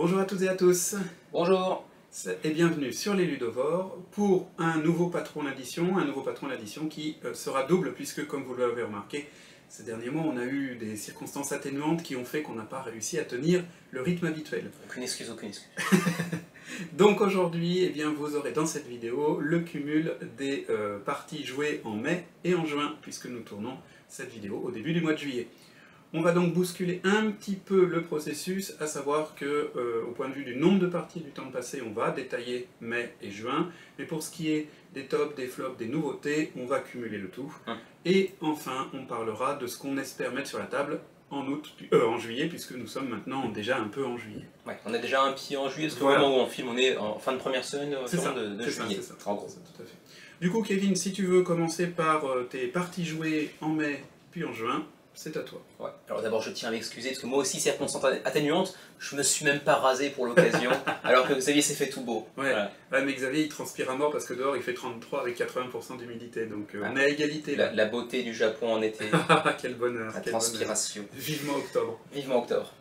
Bonjour à toutes et à tous. Bonjour. Et bienvenue sur les Ludovores pour un nouveau patron d'addition, qui sera double puisque, comme vous l'avez remarqué, ces derniers mois on a eu des circonstances atténuantes qui ont fait qu'on n'a pas réussi à tenir le rythme habituel. Aucune excuse, aucune excuse. Donc aujourd'hui, eh bien, vous aurez dans cette vidéo le cumul des parties jouées en mai et en juin, puisque nous tournons cette vidéo au début du mois de juillet. On va donc bousculer un petit peu le processus, à savoir que, au point de vue du nombre de parties et du temps passé, on va détailler mai et juin, mais pour ce qui est des tops, des flops, des nouveautés, on va cumuler le tout. Et enfin, on parlera de ce qu'on espère mettre sur la table en juillet, puisque nous sommes maintenant déjà un peu en juillet. Ouais, on a déjà un pied en juillet, parce que voilà. Au moment où on filme, on est en fin de première semaine de juillet. C'est ça, en gros. Tout à fait. Du coup, Kevin, si tu veux commencer par tes parties jouées en mai puis en juin, c'est à toi. Ouais. Alors d'abord, je tiens à m'excuser, parce que moi aussi, circonstance atténuante, je me suis même pas rasé pour l'occasion, alors que Xavier s'est fait tout beau. Ouais. Voilà. Ouais, mais Xavier, il transpire à mort parce que dehors, il fait 33 avec 80% d'humidité, donc on est à égalité. Là. La beauté du Japon en été. Quel bonheur. La transpiration. Bonheur. Vivement octobre. Vivement octobre.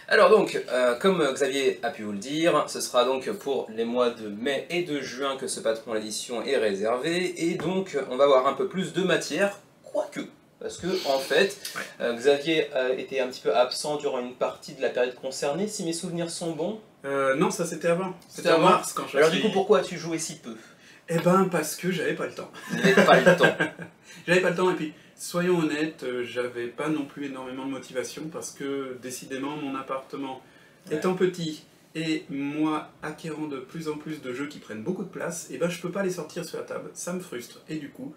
Alors donc, comme Xavier a pu vous le dire, ce sera donc pour les mois de mai et de juin que ce patron d'édition est réservé, et donc on va avoir un peu plus de matière, quoique. Parce que, en fait, Xavier était un petit peu absent durant une partie de la période concernée, si mes souvenirs sont bons. Non, ça c'était avant. C'était en mars quand je Alors du coup, pourquoi as-tu joué si peu? Eh ben, parce que j'avais pas le temps. J'avais pas le temps. J'avais pas le temps, et puis, soyons honnêtes, j'avais pas non plus énormément de motivation, parce que, décidément, mon appartement étant petit, et moi acquérant de plus en plus de jeux qui prennent beaucoup de place, et ben je peux pas les sortir sur la table, ça me frustre, et du coup,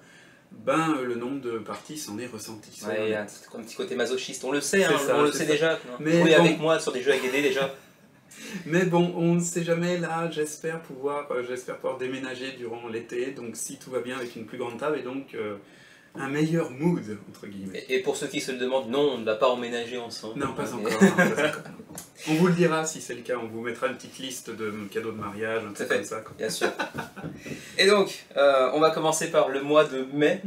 ben le nombre de parties s'en est ressenti. Ouais, il y a un petit côté masochiste, on le sait, hein, on le sait déjà. Mais oui, bon, avec moi sur des jeux à guider déjà. Mais bon, on ne sait jamais, là, j'espère pouvoir déménager durant l'été, donc si tout va bien avec une plus grande table, et donc un meilleur mood, entre guillemets. Et pour ceux qui se le demandent, non, on ne va pas emménager ensemble. Non, pas encore. Non, pas encore. On vous le dira si c'est le cas, on vous mettra une petite liste de cadeaux de mariage, un truc comme ça. Quoi. Bien sûr. Et donc, on va commencer par le mois de mai.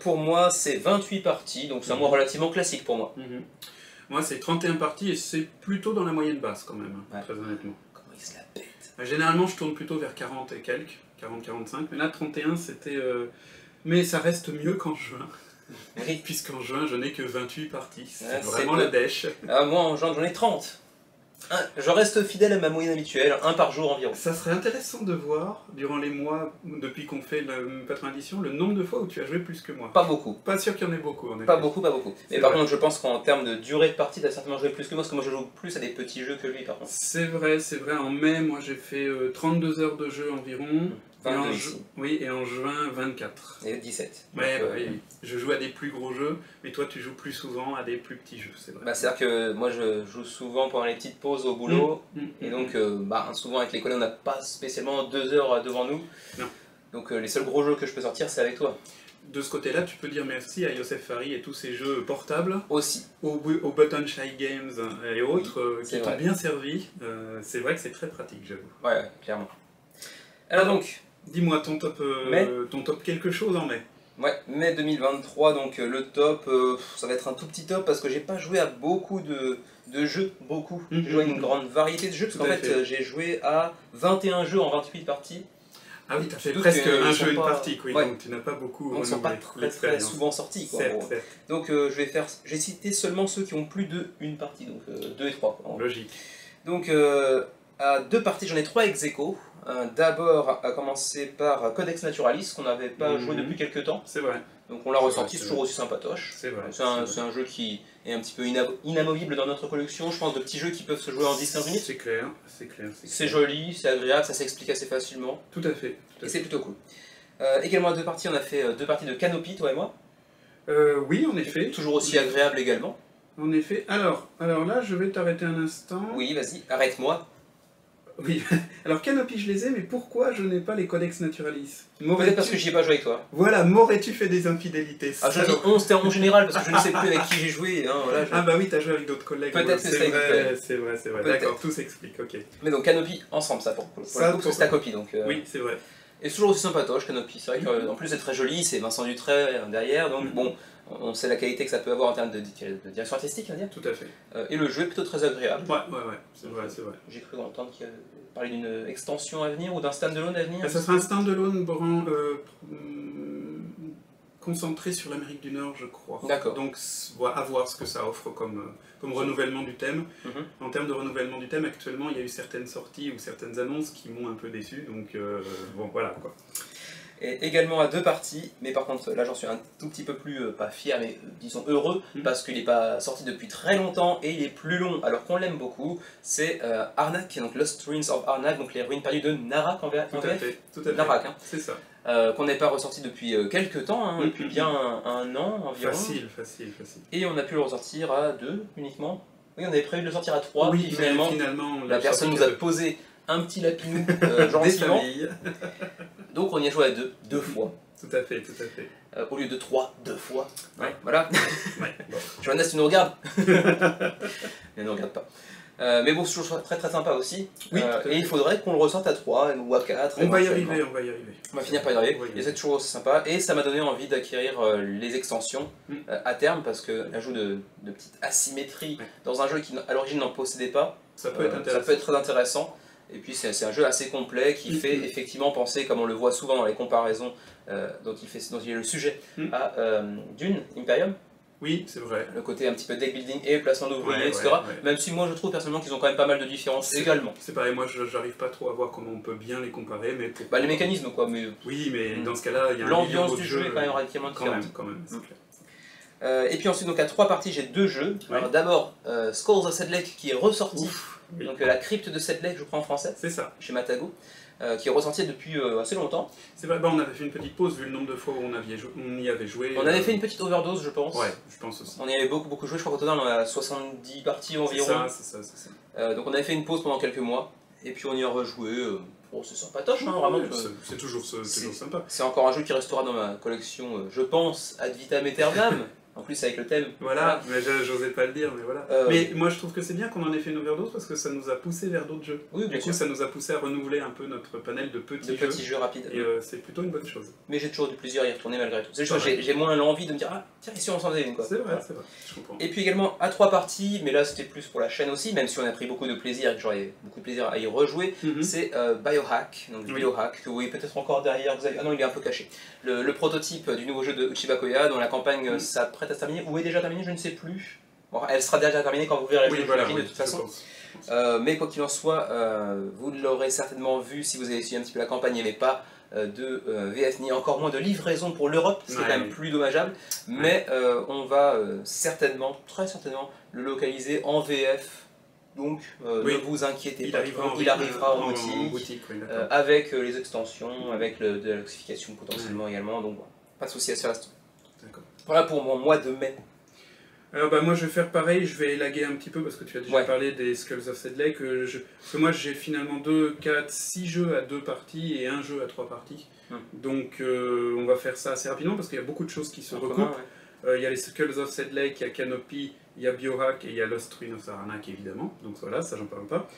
Pour moi, c'est 28 parties, donc c'est un mois relativement classique pour moi. Moi, c'est 31 parties et c'est plutôt dans la moyenne basse quand même, très honnêtement. Comment il se la pète. Généralement, je tourne plutôt vers 40 et quelques, 40-45, mais là, 31, c'était... Mais ça reste mieux qu'en juin. Oui. Puisqu'en juin, je n'ai que 28 parties. C'est c'est vraiment la dèche. Moi, en juin, j'en ai 30. Je reste fidèle à ma moyenne habituelle, un par jour environ. Ça serait intéressant de voir, durant les mois, depuis qu'on fait le patron d'édition, le nombre de fois où tu as joué plus que moi. Pas beaucoup. Pas sûr qu'il y en ait beaucoup, en effet. Pas beaucoup. Mais par contre, je pense qu'en termes de durée de partie, tu as certainement joué plus que moi, parce que moi je joue plus à des petits jeux que lui, par contre. C'est vrai. En mai, moi j'ai fait 32 heures de jeu environ. 22 ici. Oui, et en juin, 24. Et 17. Ouais, oui. Je joue à des plus gros jeux, mais toi tu joues plus souvent à des plus petits jeux, c'est vrai. C'est-à-dire que moi je joue souvent pendant les petites pauses au boulot, et donc souvent avec les collègues on n'a pas spécialement 2 heures devant nous. Non. Donc les seuls gros jeux que je peux sortir c'est avec toi. De ce côté-là, tu peux dire merci à Yosef Farid et tous ces jeux portables. Aussi. Au Button Shy Games et autres qui t'ont bien servi. C'est vrai que c'est très pratique, j'avoue. Ouais, clairement. Alors donc... Dis-moi ton top quelque chose en mai. Ouais, mai 2023, donc le top, ça va être un tout petit top parce que j'ai pas joué à beaucoup de jeux, J'ai joué à une grande variété de jeux, parce qu'en fait j'ai joué à 21 jeux en 28 parties. Ah oui, t'as fait presque un jeu, une partie, quoi, donc tu n'as pas beaucoup renouvelé. Ils sont pas très souvent sortis, quoi. Certes. Donc j'ai cité seulement ceux qui ont plus d'une partie, donc 2 et 3. Logique. Donc à 2 parties, j'en ai 3 ex aequo. D'abord, à commencer par Codex Naturalis, qu'on n'avait pas joué depuis quelques temps. C'est vrai. Donc on l'a ressorti, c'est toujours aussi sympatoche. C'est vrai. C'est un jeu qui est un petit peu inamovible dans notre collection, je pense, de petits jeux qui peuvent se jouer en 10-15 minutes. C'est clair. C'est joli, c'est agréable, ça s'explique assez facilement. Tout à fait. Et c'est plutôt cool. Également à 2 parties, on a fait 2 parties de Canopy, toi et moi. Oui, en effet. Toujours aussi agréable également. En effet. Alors là, je vais t'arrêter un instant. Oui, vas-y, arrête-moi. Oui, alors Canopy je les ai, mais pourquoi je n'ai pas les Codex Naturalis? Peut-être parce que j'y ai pas joué avec toi. Voilà, m'aurais-tu fait des infidélités? Ah, je dis 11, c'était en général, parce que je ne sais plus avec qui j'ai joué. Hein, voilà, Ah bah oui, t'as joué avec d'autres collègues. Peut-être que c'est vrai. D'accord, tout s'explique, ok. Mais donc Canopy, ensemble, ça pour le coup, c'est ta copie. Donc, oui, c'est vrai. Et c'est toujours aussi sympatoche Canopy, c'est vrai qu'en plus c'est très joli, c'est Vincent Dutray derrière, donc bon, on sait la qualité que ça peut avoir en termes de direction artistique, on va dire. Tout à fait. Et le jeu est plutôt très agréable. Ouais, c'est vrai, c'est vrai. J'ai cru entendre qu'il parlait d'une extension à venir ou d'un stand-alone à venir. Ça sera un stand-alone concentré sur l'Amérique du Nord, je crois. D'accord. Donc à voir ce que ça offre comme renouvellement du thème. En termes de renouvellement du thème, actuellement, il y a eu certaines sorties ou certaines annonces qui m'ont un peu déçu, donc bon, voilà quoi. Et également à 2 parties, mais par contre là j'en suis un tout petit peu plus, pas fier, mais disons heureux, parce qu'il n'est pas sorti depuis très longtemps et il est plus long, alors qu'on l'aime beaucoup. C'est Arnak, donc Lost Ruins of Arnak, donc les ruines perdues de Narak en VF. Tout à fait. Narak, hein. C'est ça. Qu'on n'est pas ressorti depuis quelques temps, depuis bien un an environ. Facile. Et on a pu le ressortir à 2 uniquement. Oui, on avait prévu de le sortir à 3, oui, puis finalement la personne nous a posé un petit lapinou gentiment. Donc on y a joué à 2 fois. Tout à fait. Au lieu de 3, 2 fois. Ouais. Voilà. Ouais, bon. Johannes, tu nous regardes? Elle ne regarde pas. Mais bon, c'est toujours très sympa aussi. Oui, et il faudrait qu'on le ressorte à 3 ou à 4. On va y arriver. On va finir par y arriver. Et c'est toujours aussi sympa. Et ça m'a donné envie d'acquérir les extensions à terme, parce que l'ajout de petites asymétries dans un jeu qui à l'origine n'en possédait pas, ça peut être très intéressant. Et puis c'est un jeu assez complet qui fait effectivement penser, comme on le voit souvent dans les comparaisons dont il est le sujet, à Dune, Imperium. Oui, c'est vrai. Le côté un petit peu deck building et placement d'ouvriers, etc. Même si moi je trouve personnellement qu'ils ont quand même pas mal de différences également. C'est pareil, moi j'arrive pas trop à voir comment on peut bien les comparer, mais bah, les mécanismes quoi, mais... Oui, mais dans ce cas-là, il y a l'ambiance du jeu est quand même radicalement différente. Quand même, c'est clair. Et puis ensuite, donc à 3 parties, j'ai 2 jeux. Alors d'abord, Skulls of Sedlec qui est ressorti, donc la crypte de Sedlec, je crois en français. C'est ça. Chez Matago. Qui est ressorti depuis assez longtemps. C'est vrai, on avait fait une petite pause vu le nombre de fois où on y avait joué. On avait fait une petite overdose, je pense. Ouais, je pense aussi. On y avait beaucoup joué, je crois qu'au total on a 70 parties environ. C'est ça. Donc on avait fait une pause pendant quelques mois, et puis on y a rejoué. Bon, c'est sympatoche, hein, vraiment. C'est toujours sympa. C'est encore un jeu qui restera dans ma collection, je pense, ad vitam aeternam. En plus avec le thème. Voilà, mais j'osais pas le dire, mais voilà. Mais moi je trouve que c'est bien qu'on en ait fait une overdose parce que ça nous a poussé vers d'autres jeux. Oui, bien sûr. Du coup, ça nous a poussé à renouveler un peu notre panel de petits jeux rapides. Et c'est plutôt une bonne chose. Mais j'ai toujours du plaisir à y retourner malgré tout. C'est juste que j'ai moins l'envie de me dire, ah tiens, ici on s'en faisait une quoi. C'est vrai, je comprends. Et puis également à 3 parties, mais là c'était plus pour la chaîne aussi, même si on a pris beaucoup de plaisir et que j'aurais beaucoup de plaisir à y rejouer, c'est Biohack, donc Biohack, que vous voyez peut-être encore derrière, ah non il est un peu caché. Le prototype du nouveau jeu de Uchiba Koya, dont la campagne s'apprête à se terminer, ou est déjà terminée, je ne sais plus. Bon, elle sera déjà terminée quand vous verrez le jeu de toute façon. Mais quoi qu'il en soit, vous l'aurez certainement vu si vous avez suivi un petit peu la campagne, il n'y avait pas de VF ni encore moins de livraison pour l'Europe, ce qui est quand même plus dommageable, mais on va certainement, très certainement, le localiser en VF, donc ne vous inquiétez pas, il arrivera en boutique, avec les extensions, avec de la classification potentiellement également, donc pas de souci à ce reste. Voilà pour mon mois de mai. Alors bah moi je vais faire pareil, je vais élaguer un petit peu parce que tu as déjà parlé des Skulls of Sedlec. Parce que moi j'ai finalement 2, 4, 6 jeux à 2 parties et un jeu à 3 parties. Donc on va faire ça assez rapidement parce qu'il y a beaucoup de choses qui se recoupent. Il y a les Skulls of Sedlec, il y a Canopy, il y a Biohack et il y a Lost Ruins of Arnak évidemment. Donc voilà, ça j'en parle pas.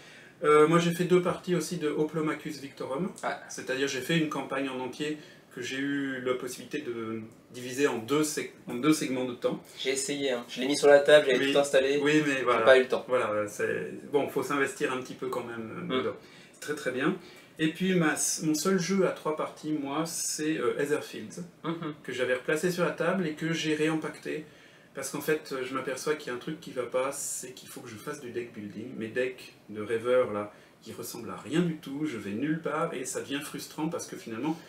Moi j'ai fait 2 parties aussi de Hoplomachus Victorum. C'est-à-dire j'ai fait une campagne en entier que j'ai eu la possibilité de diviser en deux segments de temps. J'ai essayé, hein. Je l'ai mis sur la table, j'avais tout installé, oui, mais voilà, j'ai pas eu le temps. Voilà, bon, faut s'investir un petit peu quand même dedans. C'est très très bien. Et puis mon seul jeu à 3 parties, moi, c'est Etherfields, que j'avais replacé sur la table et que j'ai réempacté. Parce qu'en fait, je m'aperçois qu'il y a un truc qui va pas, c'est qu'il faut que je fasse du deck building. Mes decks de rêveurs, là, qui ressemblent à rien du tout, je vais nulle part et ça devient frustrant parce que finalement,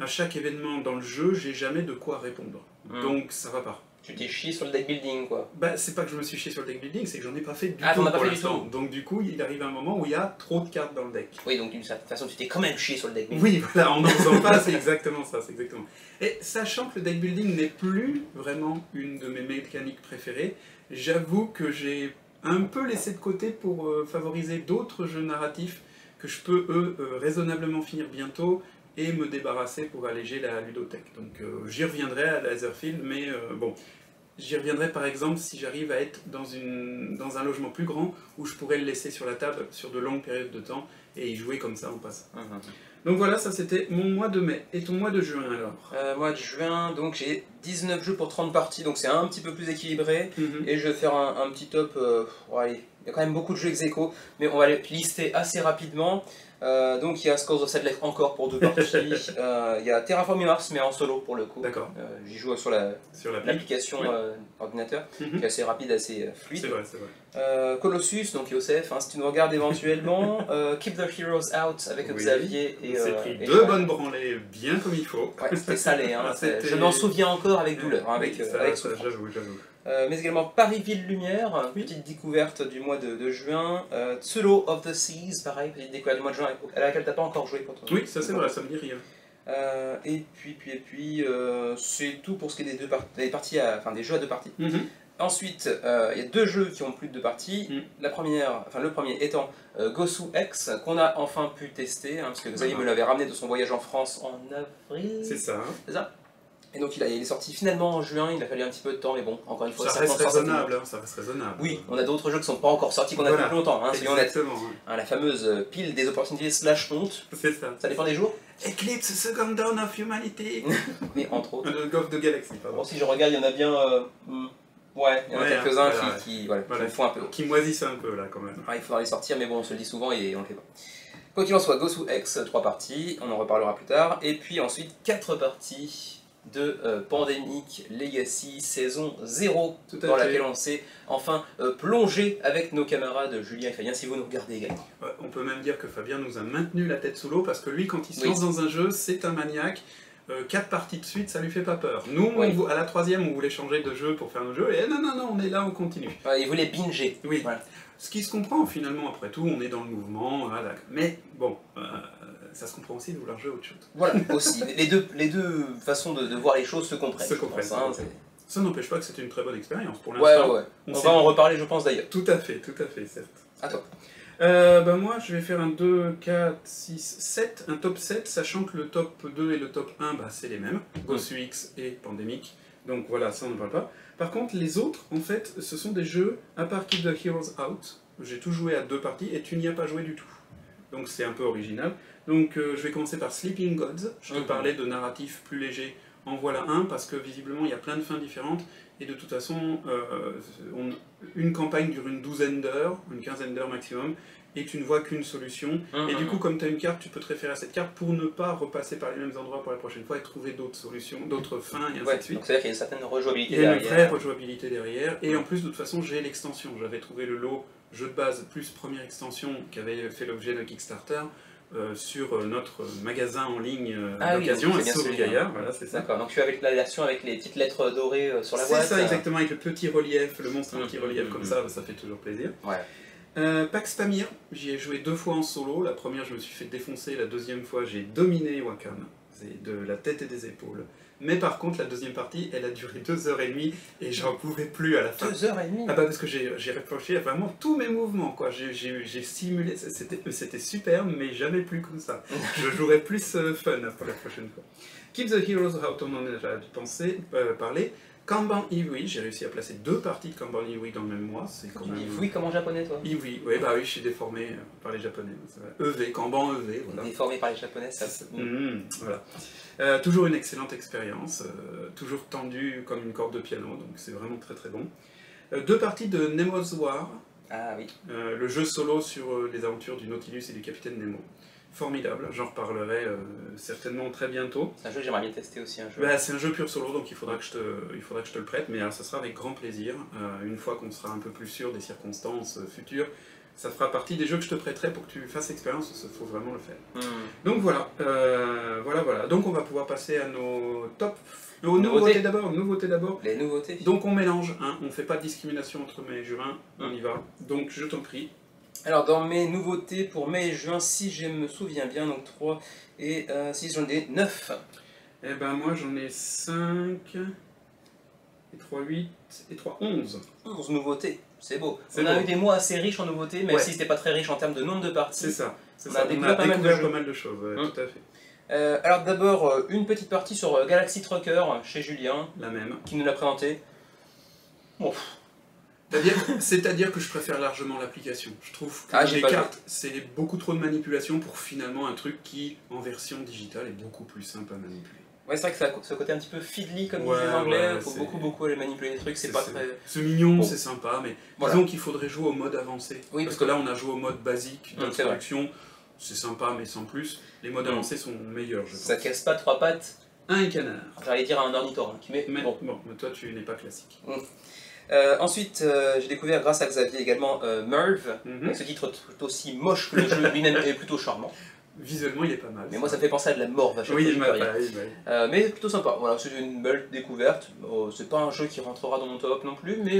à chaque événement dans le jeu, j'ai jamais de quoi répondre. Donc ça va pas. Tu t'es chié sur le deck building quoi. Bah c'est pas que je me suis chié sur le deck building, c'est que j'en ai pas fait du tout pour l'instant. Donc du coup, il arrive un moment où il y a trop de cartes dans le deck. Oui, donc d'une certaine façon, tu t'es quand même chié sur le deck building. Oui, voilà, en n'en faisant pas, c'est exactement ça, Et sachant que le deck building n'est plus vraiment une de mes mécaniques préférées, j'avoue que j'ai un peu laissé de côté pour favoriser d'autres jeux narratifs que je peux, raisonnablement finir bientôt, et me débarrasser pour alléger la ludothèque. Donc j'y reviendrai à Etherfield, mais bon, j'y reviendrai par exemple si j'arrive à être dans un logement plus grand où je pourrais le laisser sur la table sur de longues périodes de temps et y jouer comme ça en passant. Donc voilà, ça c'était mon mois de mai. Et ton mois de juin alors? Mois de juin, donc j'ai 19 jeux pour 30 parties, donc c'est un petit peu plus équilibré. Et je vais faire un petit top. Bon, allez, il y a quand même beaucoup de jeux ex aequo, mais on va les lister assez rapidement. Donc il y a Scores of Sadness encore pour 2 parties. Il y a Terraforming Mars, mais en solo pour le coup. D'accord. J'y joue sur l'application ordinateur, qui est assez rapide, assez fluide. C'est vrai, c'est vrai. Colossus, donc Yosef, hein, si tu nous regardes éventuellement. Keep the Heroes Out avec Xavier et. C'est pris et 2 bonnes branlées bien comme il faut. Ouais, c'était salé, hein, C'était- je m'en souviens encore avec douleur, hein, avec ça, souffrance. j'avoue. Mais également Paris-Ville Lumière, petite découverte du mois de juin. Tsulo of the Seas, pareil, petite découverte du mois de juin à laquelle t'as pas encore joué pour toi. Oui, ça c'est vrai, ça me dit rien. Et puis, c'est tout pour ce qui est des parties, des jeux à 2 parties. Ensuite, il y a 2 jeux qui ont plus de 2 parties. Le premier étant Gosu X, qu'on a enfin pu tester, hein, parce que Xavier me l'avait ramené de son voyage en France en avril. C'est ça. C'est ça. Et donc il est sorti finalement en juin, il a fallu un petit peu de temps, mais bon, encore une fois, Ça reste raisonnable, ça reste raisonnable. Oui, on a d'autres jeux qui sont pas encore sortis, qu'on a depuis longtemps, hein, soyons honnêtes. Exactement. Hein, la fameuse pile des opportunités / honte, C'est ça. ça dépend des jours. Eclipse Second Dawn of Humanity. Mais entre autres. Le Golf de Galaxy, pardon. Bon, si je regarde, il y en a bien. Ouais, il y en a quelques-uns qui me font un peu. Qui moisissent un peu là quand même. Il faudra les sortir, mais bon, on se le dit souvent et on le fait pas. Quoi qu'il en soit, Gosu X, 3 parties, on en reparlera plus tard. Et puis ensuite, 4 parties de Pandemic Legacy saison 0, dans laquelle on s'est enfin plongé avec nos camarades Julien et Fabien, si vous nous regardez également. On peut même dire que Fabien nous a maintenu la tête sous l'eau parce que lui, quand il se lance dans un jeu, c'est un maniaque. 4 parties de suite, ça lui fait pas peur. Nous, à la 3e, on voulait changer de jeu pour faire nos jeux, et non, on est là, on continue. Il voulait binger. Oui, voilà. Ce qui se comprend finalement, après tout, on est dans le mouvement, voilà. Mais bon, ça se comprend aussi de vouloir jouer à autre chose. Voilà, aussi. Les deux façons de voir les choses se comprennent. Ça n'empêche pas que c'était une très bonne expérience pour l'instant. Ouais. On va en reparler, je pense d'ailleurs. Tout à fait, certes. À toi. Moi, je vais faire un 2, 4, 6, 7, un top 7, sachant que le top 2 et le top 1, c'est les mêmes, Gosu X et Pandemic, donc voilà, ça on ne parle pas. Par contre, les autres, en fait, ce sont des jeux, à part Keep the Heroes Out, j'ai tout joué à 2 parties, et tu n'y as pas joué du tout. Donc c'est un peu original. Donc je vais commencer par Sleeping Gods, je te parlais de narratif plus léger, en voilà un, parce que visiblement il y a plein de fins différentes, et de toute façon, une campagne dure une douzaine d'heures, une quinzaine d'heures maximum, et tu ne vois qu'une solution. Et du coup, comme tu as une carte, tu peux te référer à cette carte pour ne pas repasser par les mêmes endroits pour la prochaine fois et trouver d'autres solutions, d'autres fins, et ainsi de suite. Donc c'est-à-dire qu'il y a une certaine rejouabilité derrière. Il y a une vraie rejouabilité derrière, et en plus, de toute façon, j'ai l'extension. J'avais trouvé le lot jeu de base plus première extension qui avait fait l'objet d'un Kickstarter. Sur notre magasin en ligne d'occasion, à Sauve-Gaillard, voilà, c'est ça. D'accord, donc tu avais la version avec les petites lettres dorées sur la boîte. C'est ça, exactement, avec le petit relief, le monstre en petit relief comme ça fait toujours plaisir. Ouais. Pax Pamir, j'y ai joué 2 fois en solo, la première je me suis fait défoncer, la deuxième fois j'ai dominé Wakam, c'est de la tête et des épaules. Mais par contre, la deuxième partie, elle a duré 2h30 et j'en pouvais plus à la fin. 2h30 parce que j'ai réfléchi à vraiment tous mes mouvements, quoi. J'ai simulé, c'était superbe, mais jamais plus comme ça. Je jouerai plus fun pour la prochaine fois. Keep the Heroes Out, on en a déjà parlé. Kanban Iwi, j'ai réussi à placer 2 parties de Kanban Iwi dans le même mois. C'est quand même... Oui, comme en japonais, toi. Iwi, oui, je suis déformé par les japonais. EV, Kanban EV, voilà. Déformé par les japonais, ça. Voilà. Toujours une excellente expérience, toujours tendu comme une corde de piano, donc c'est vraiment très très bon. 2 parties de Nemo's War, le jeu solo sur les aventures du Nautilus et du Capitaine Nemo. Formidable, j'en reparlerai certainement très bientôt. C'est un jeu que j'aimerais bien tester aussi un jeu. C'est un jeu pur solo, donc il faudra que je te le prête, mais ça sera avec grand plaisir, une fois qu'on sera un peu plus sûr des circonstances futures. Ça fera partie des jeux que je te prêterai pour que tu fasses expérience, il faut vraiment le faire. Donc voilà, voilà. Donc on va pouvoir passer à nos tops. Nouveautés d'abord. Les nouveautés. Donc on mélange, hein, on ne fait pas de discrimination entre mai et juin, on y va. Donc je t'en prie. Alors dans mes nouveautés pour mai et juin, si je me souviens bien, donc 3 et 6, j'en ai 9. Eh ben moi j'en ai 5, et 3, 8, et 3, 11. 11 nouveautés, c'est beau. On a eu des mois assez riches en nouveautés, même si c'était pas très riche en termes de nombre de parties. C'est ça. On a découvert pas mal de choses, tout à fait. Alors d'abord, une petite partie sur Galaxy Trucker chez Julien. La même. Qui nous l'a présenté. Bon, C'est-à-dire que je préfère largement l'application. Je trouve que les cartes, c'est beaucoup trop de manipulation pour finalement un truc qui, en version digitale, est beaucoup plus simple à manipuler. Ouais, c'est vrai que ça a ce côté un petit peu fiddly, comme disent les Anglais, faut beaucoup aller manipuler les trucs, c'est pas très... C'est mignon, c'est sympa, mais disons qu'il faudrait jouer au mode avancé. Oui, parce que là, on a joué au mode basique d'introduction, c'est sympa, mais sans plus. Les modes avancés sont meilleurs, je pense. Ça casse pas trois pattes. Un canard. J'allais dire un ornithorynque, mais bon. Mais toi, tu n'es pas classique. Ensuite, j'ai découvert grâce à Xavier également Merv, avec ce titre tout aussi moche que le jeu lui-même est plutôt charmant. Visuellement, il est pas mal. Mais moi, ça fait penser à de la morve à chaque fois. Mais plutôt sympa. Voilà, c'est une belle découverte. C'est pas un jeu qui rentrera dans mon top non plus, mais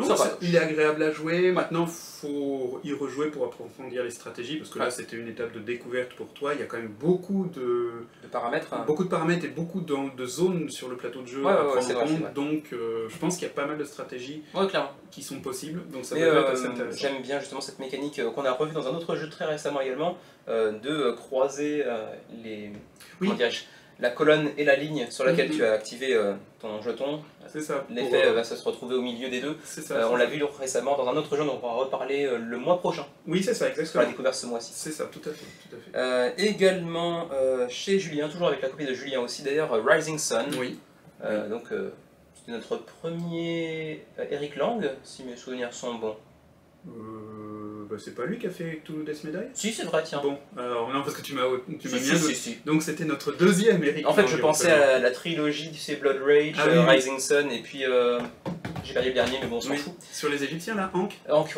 sympa. Il est agréable à jouer. Maintenant, faut y rejouer pour approfondir les stratégies, parce que là, c'était une étape de découverte pour toi. Il y a quand même beaucoup de paramètres. Beaucoup de paramètres et beaucoup de zones sur le plateau de jeu à prendre en compte. Donc, je pense qu'il y a pas mal de stratégies qui sont possibles. Donc, ça va être assez intéressant. J'aime bien justement cette mécanique qu'on a revu dans un autre jeu très récemment également. De croiser la colonne et la ligne sur laquelle tu as activé ton jeton. L'effet va se retrouver au milieu des deux. On l'a vu récemment dans un autre jeu dont on va reparler le mois prochain. Oui, c'est ça, exactement. On l'a découvert ce mois-ci. C'est ça, tout à fait. Également chez Julien, toujours avec la copie de Julien aussi d'ailleurs, Rising Sun. Oui. Donc c'était notre premier Eric Lang, si mes souvenirs sont bons. C'est pas lui qui a fait Cthulhu Death Medaille? Si, c'est vrai, tiens. Bon, alors non, parce que tu m'as bien si. Donc c'était notre deuxième Eric. En fait, je pensais à la trilogie, tu sais, Blood Rage, Rising Sun, et puis j'ai perdu le dernier, mais bon, on s'en fout. Sur les Égyptiens, là, Ankh. Ankh.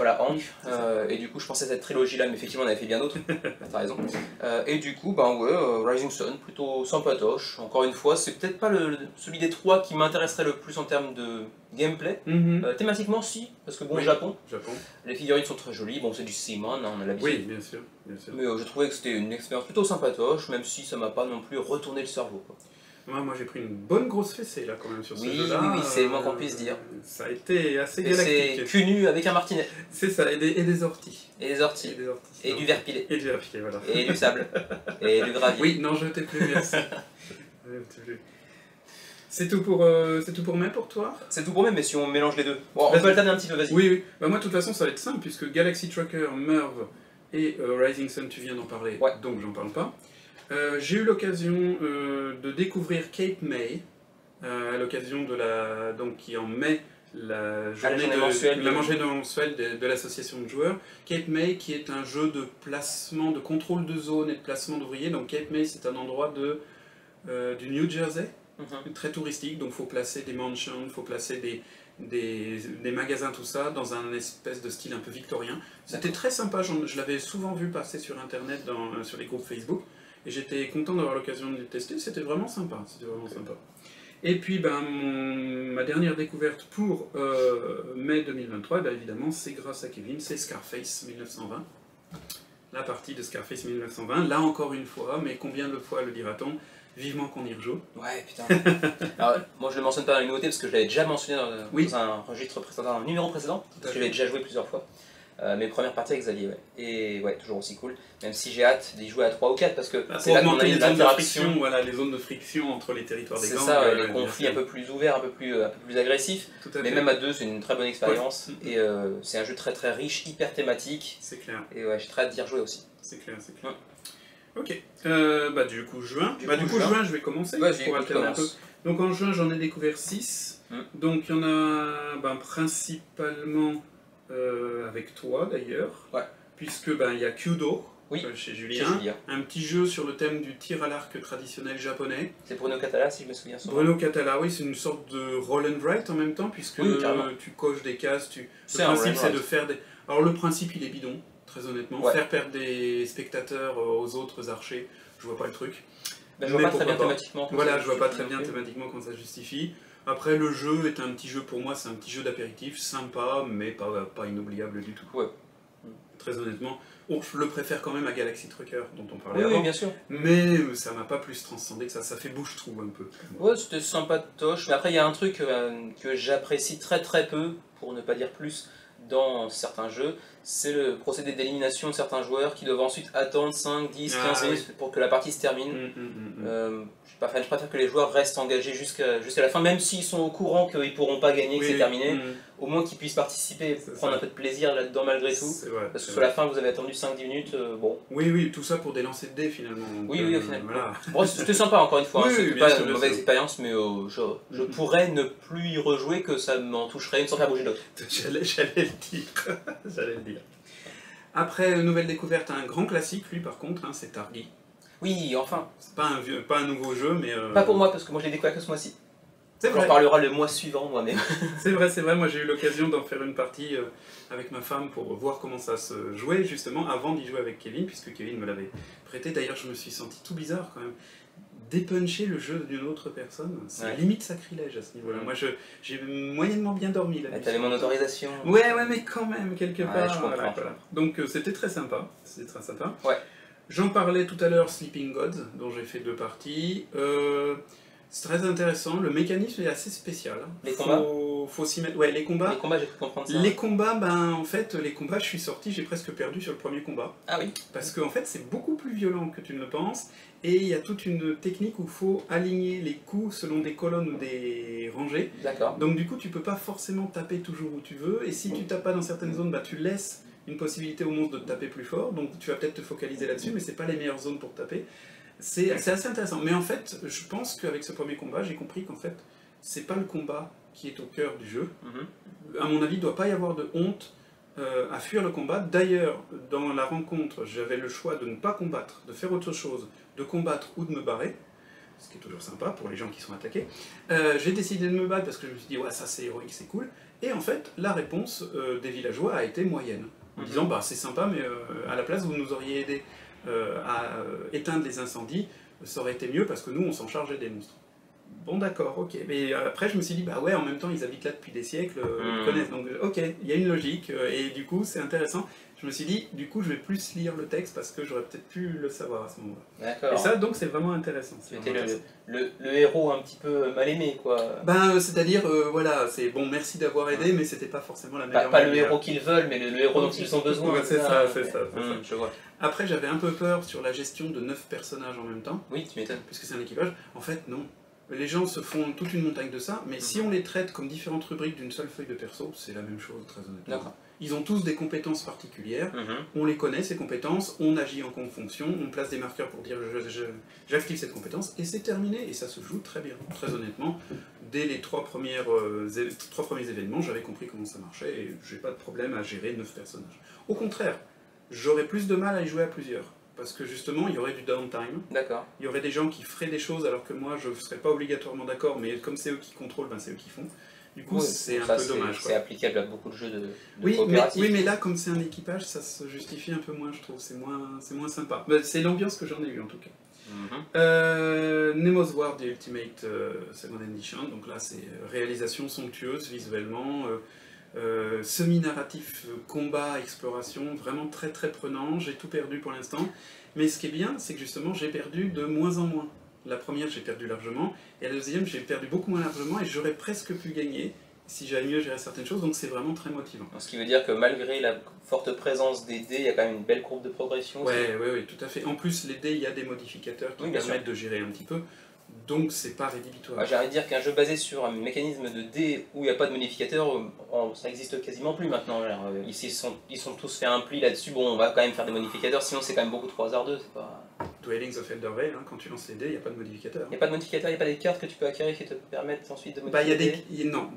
Et du coup, je pensais à cette trilogie-là, mais effectivement, on avait fait bien d'autres. T'as raison. Et du coup, Rising Sun, plutôt sympatoche. Encore une fois, c'est peut-être pas celui des trois qui m'intéresserait le plus en termes de gameplay. Thématiquement, si, parce que bon, Japon. Les figurines sont très jolies, bon, c'est du Simon, on a l'habitude. Oui, bien sûr. Mais je trouvais que c'était une expérience plutôt sympatoche, même si ça m'a pas non plus retourné le cerveau, quoi. Moi j'ai pris une bonne grosse fessée là quand même sur ce jeu-là. Oui, c'est le moins qu'on puisse dire. Ça a été assez galactique. C'est cul nu avec un martinet. C'est ça, et des orties. Et des orties. Et du verre pilé. Et du verre pilé, voilà. Et du sable. Et du gravier. Oui, non, je t'ai plus, merci. C'est tout pour mai pour toi? C'est tout pour mai, mais si on mélange les deux. Bon, on peut alterner un petit peu, vas-y. Oui. Moi de toute façon ça va être simple, puisque Galaxy Trucker, Merv et Rising Sun, tu viens d'en parler, donc j'en parle pas. J'ai eu l'occasion de découvrir Cape May, à l'occasion de qui en mai, la journée mensuelle de l'association de joueurs. Cape May qui est un jeu de placement, de contrôle de zone et de placement d'ouvriers. Donc Cape May c'est un endroit du New Jersey, très touristique, donc il faut placer des mansions, il faut placer des magasins, tout ça, dans un espèce de style un peu victorien. C'était très sympa, je l'avais souvent vu passer sur internet, sur les groupes Facebook. Et j'étais content d'avoir l'occasion de le tester, c'était vraiment sympa. Et puis ma dernière découverte pour mai 2023, évidemment, c'est grâce à Kevin, c'est Scarface 1920. La partie de Scarface 1920, là encore une fois, mais combien de fois le dira-t-on? Vivement qu'on y rejoue. Ouais, putain. Alors, moi je le mentionne pas dans les nouveautés parce que je l'avais déjà mentionné dans un registre précédent, un numéro précédent, parce que je l'avais déjà joué plusieurs fois. Mes premières parties avec Xavier, et toujours aussi cool, même si j'ai hâte d'y jouer à 3 ou 4 parce que c'est là qu'on a les zones de friction, les zones de friction entre les territoires des gangs. C'est ça, les conflits un peu plus ouverts, un peu plus agressifs, mais même à 2 c'est une très bonne expérience, et c'est un jeu très très riche, hyper thématique. C'est clair. Et j'ai très hâte d'y rejouer aussi. C'est clair. Ok, du coup juin, je vais commencer pour alterner un peu. Donc en juin j'en ai découvert 6, donc il y en a principalement avec toi d'ailleurs, puisque il y a Kyudo chez Julien, un petit jeu sur le thème du tir à l'arc traditionnel japonais. C'est Bruno Catala si je me souviens. Bruno Catala, oui, c'est une sorte de roll and write en même temps, puisque tu coches des cases, le principe c'est de faire des... Alors le principe il est bidon, très honnêtement, faire perdre des spectateurs aux autres archers, je vois pas le truc. Je vois pas très bien thématiquement. Voilà, je vois pas très bien thématiquement comment ça justifie. Après, le jeu est un petit jeu pour moi, c'est un petit jeu d'apéritif, sympa, mais pas inoubliable du tout. Très honnêtement, je le préfère quand même à Galaxy Trucker, dont on parlait avant. Oui, bien sûr. Mais ça m'a pas plus transcendé que ça fait bouche-trou un peu. Ouais, c'était sympatoche, mais après il y a un truc que j'apprécie très très peu, pour ne pas dire plus, dans certains jeux, C'est le procédé d'élimination de certains joueurs qui doivent ensuite attendre 5, 10, 15 minutes pour que la partie se termine. Je préfère que les joueurs restent engagés jusqu'à la fin, même s'ils sont au courant qu'ils ne pourront pas gagner, que c'est terminé. Au moins qu'ils puissent participer, prendre un peu de plaisir là-dedans malgré tout. Parce que sur la fin, vous avez attendu 5-10 minutes, bon. Oui, tout ça pour des lancers de dés finalement. Donc, oui, au final. Voilà. Bon, c'était sympa encore une fois, c'est pas une mauvaise sûr. expérience, mais je pourrais ne plus y rejouer, que ça m'en toucherait une sans faire bouger l'autre. J'allais le dire. J'allais le dire. Après, nouvelle découverte, un grand classique, lui par contre, hein, c'est Targi. Oui, enfin. C'est pas un nouveau jeu, mais... Pas pour moi, parce que moi je l'ai découvert que ce mois-ci. C'est vrai. On en parlera le mois suivant moi-même. C'est vrai, moi j'ai eu l'occasion d'en faire une partie avec ma femme pour voir comment ça se jouait, justement, avant d'y jouer avec Kevin, puisque Kevin me l'avait prêté. D'ailleurs, je me suis senti tout bizarre quand même. Dépuncher le jeu d'une autre personne, c'est limite sacrilège à ce niveau-là. Moi, j'ai moyennement bien dormi là. T'avais mon autorisation. Ouais, mais quand même, quelque part. Je comprends. Voilà. Donc, c'était très sympa. Ouais. J'en parlais tout à l'heure, Sleeping Gods, dont j'ai fait 2 parties. C'est très intéressant, le mécanisme est assez spécial. Les combats faut s'y mettre. Ouais, les combats. Les combats, j'ai pu comprendre ça. Les combats, en fait, je suis sorti, j'ai presque perdu sur le premier combat. Ah oui. Parce qu'en fait, c'est beaucoup plus violent que tu ne le penses, et il y a toute une technique où il faut aligner les coups selon des colonnes ou des rangées. D'accord. Donc du coup, tu peux pas forcément taper toujours où tu veux, et si tu tapes pas dans certaines zones, tu laisses une possibilité au monstre de te taper plus fort, donc tu vas peut-être te focaliser là-dessus, mais c'est pas les meilleures zones pour taper. C'est assez intéressant, mais en fait, je pense qu'avec ce premier combat, j'ai compris qu'en fait, c'est pas le combat qui est au cœur du jeu. À mon avis, il ne doit pas y avoir de honte à fuir le combat. D'ailleurs, dans la rencontre, j'avais le choix de ne pas combattre, de faire autre chose, de combattre ou de me barrer, ce qui est toujours sympa pour les gens qui sont attaqués. J'ai décidé de me battre parce que je me suis dit, ouais, ça c'est héroïque, c'est cool. Et en fait, la réponse des villageois a été moyenne, en disant, c'est sympa, mais à la place, vous nous auriez aidé à éteindre les incendies, ça aurait été mieux parce que nous, on s'en chargeait des monstres. Bon d'accord, ok. Mais après je me suis dit, ouais, en même temps ils habitent là depuis des siècles, ils connaissent, donc ok, il y a une logique, et du coup c'est intéressant. Je me suis dit, du coup je vais plus lire le texte parce que j'aurais peut-être pu le savoir à ce moment-là. D'accord. Et ça donc c'est vraiment intéressant. C'était le héros un petit peu mal aimé quoi. C'est-à-dire, voilà, c'est bon, merci d'avoir aidé, mais c'était pas forcément la meilleure pas le héros qu'ils veulent, mais le héros dont ils ont besoin. Ouais, c'est ça. Je vois. Après j'avais un peu peur sur la gestion de 9 personnages en même temps. Oui, tu m'étonnes. Puisque c'est un équipage. En fait, non. Les gens se font toute une montagne de ça, mais si on les traite comme différentes rubriques d'une seule feuille de perso, c'est la même chose, très honnêtement. Ils ont tous des compétences particulières, on les connaît, ces compétences, on agit en fonction, on place des marqueurs pour dire j'active cette compétence, et c'est terminé, et ça se joue très bien, très honnêtement. Dès les 3 premiers événements, j'avais compris comment ça marchait, et j'ai pas de problème à gérer 9 personnages. Au contraire, j'aurais plus de mal à y jouer à plusieurs. Parce que justement, il y aurait du downtime. D'accord. Il y aurait des gens qui feraient des choses alors que moi, je ne serais pas obligatoirement d'accord, mais comme c'est eux qui contrôlent, c'est eux qui font. Du coup, c'est un peu dommage. C'est applicable à beaucoup de jeux de coopératif. Oui, mais là, comme c'est un équipage, ça se justifie un peu moins, je trouve. C'est moins sympa. C'est l'ambiance que j'en ai eu en tout cas. Nemo's War The Ultimate Second Edition. Donc là, c'est réalisation somptueuse visuellement. Semi-narratif, combat, exploration, vraiment très très prenant, j'ai tout perdu pour l'instant, mais ce qui est bien, c'est que justement j'ai perdu de moins en moins. La première j'ai perdu largement, et la deuxième j'ai perdu beaucoup moins largement, et j'aurais presque pu gagner si j'avais mieux géré certaines choses, donc c'est vraiment très motivant. Ce qui veut dire que malgré la forte présence des dés, il y a quand même une belle courbe de progression. Oui, tout à fait. En plus, les dés, il y a des modificateurs qui permettent de gérer un petit peu. Donc c'est pas rédhibitoire. J'ai envie de dire qu'un jeu basé sur un mécanisme de dés où il n'y a pas de modificateur, ça existe quasiment plus maintenant. Ils sont tous fait un pli là-dessus, bon on va quand même faire des modificateurs, sinon c'est quand même beaucoup trop hasardeux. Dwellings of Eldervale, quand tu lances les dés, il n'y a pas de modificateur. Il n'y a pas de modificateur, il n'y a pas des cartes que tu peux acquérir qui te permettent ensuite de modifier Non.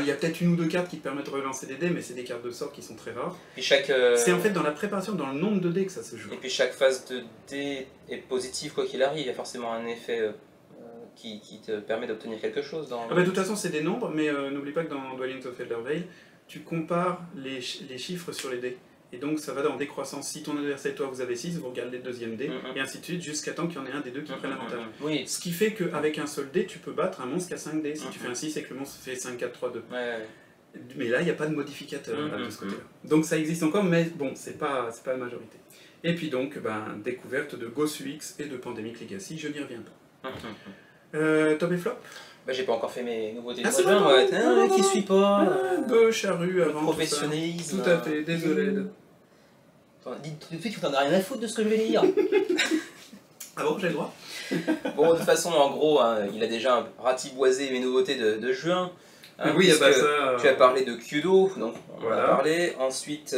Il y a peut-être 1 ou 2 cartes qui te permettent de relancer des dés, mais c'est des cartes de sort qui sont très rares. C'est en fait dans la préparation, dans le nombre de dés que ça se joue. Et puis chaque phase de dés est positive quoi qu'il arrive, il y a forcément un effet qui te permet d'obtenir quelque chose. De toute façon c'est des nombres, mais n'oublie pas que dans Dwellings of Eldervale, tu compares les chiffres sur les dés. Et donc ça va en décroissance. Si ton adversaire et toi vous avez 6, vous regardez le deuxième dé, et ainsi de suite, jusqu'à temps qu'il y en ait un des deux qui prenne l'avantage. Ce qui fait qu'avec un seul dé, tu peux battre un monstre qui a 5 dés. Si tu fais un 6 et que le monstre fait 5, 4, 3, 2. Mais là, il n'y a pas de modificateur de ce côté-là. Donc ça existe encore, mais bon, c'est pas la majorité. Et puis donc, découverte de Ghost UX et de Pandemic Legacy, je n'y reviens pas. Top et flop? Bah, j'ai pas encore fait mes nouveautés Ah, de c'est juin, vrai, moi. Qui suis pas. Bœuf, charrue, Le avant tout ça. professionnalisme. Tout à fait, désolé. Dis tout de suite, tu t'en as rien à foutre de ce que je vais lire. Ah bon, j'ai le droit? Bon, de toute façon, en gros, hein, il a déjà ratiboisé mes nouveautés de juin. Hein, oui, puisque bah ça... tu as parlé de Kyudo, donc on en a Voilà. parlé. Ensuite,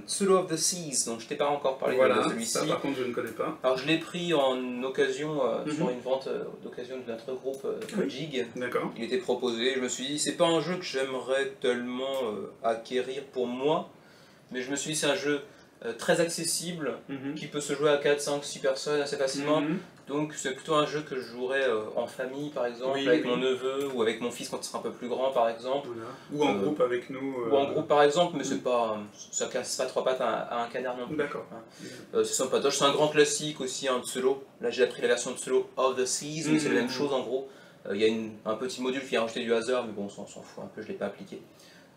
Tsuro of the Seas, donc je t'ai pas encore parlé Voilà, de ça celui-ci. par contre je ne connais pas. Alors je l'ai pris en occasion, sur Mhm. une vente d'occasion de notre groupe Oui. Jig. D'accord. Il était proposé, je me suis dit, c'est pas un jeu que j'aimerais tellement acquérir pour moi, mais je me suis dit, c'est un jeu très accessible, Mhm. qui peut se jouer à 4, 5, 6 personnes assez facilement. Mhm. Donc c'est plutôt un jeu que je jouerais en famille par exemple, Oui, avec oui. mon neveu ou avec mon fils quand il sera un peu plus grand par exemple. Voilà. Ou en groupe avec nous. Ou en groupe par exemple, mais c'est Mhm. pas, ça casse pas trois pattes à un canard non plus. D'accord. C'est sympatoche, c'est un grand classique aussi de solo. Là j'ai appris la version de solo of the Seas, mais c'est la même chose en gros. Il y a un petit module qui a rajouté du hasard, mais bon on s'en fout un peu, je l'ai pas appliqué.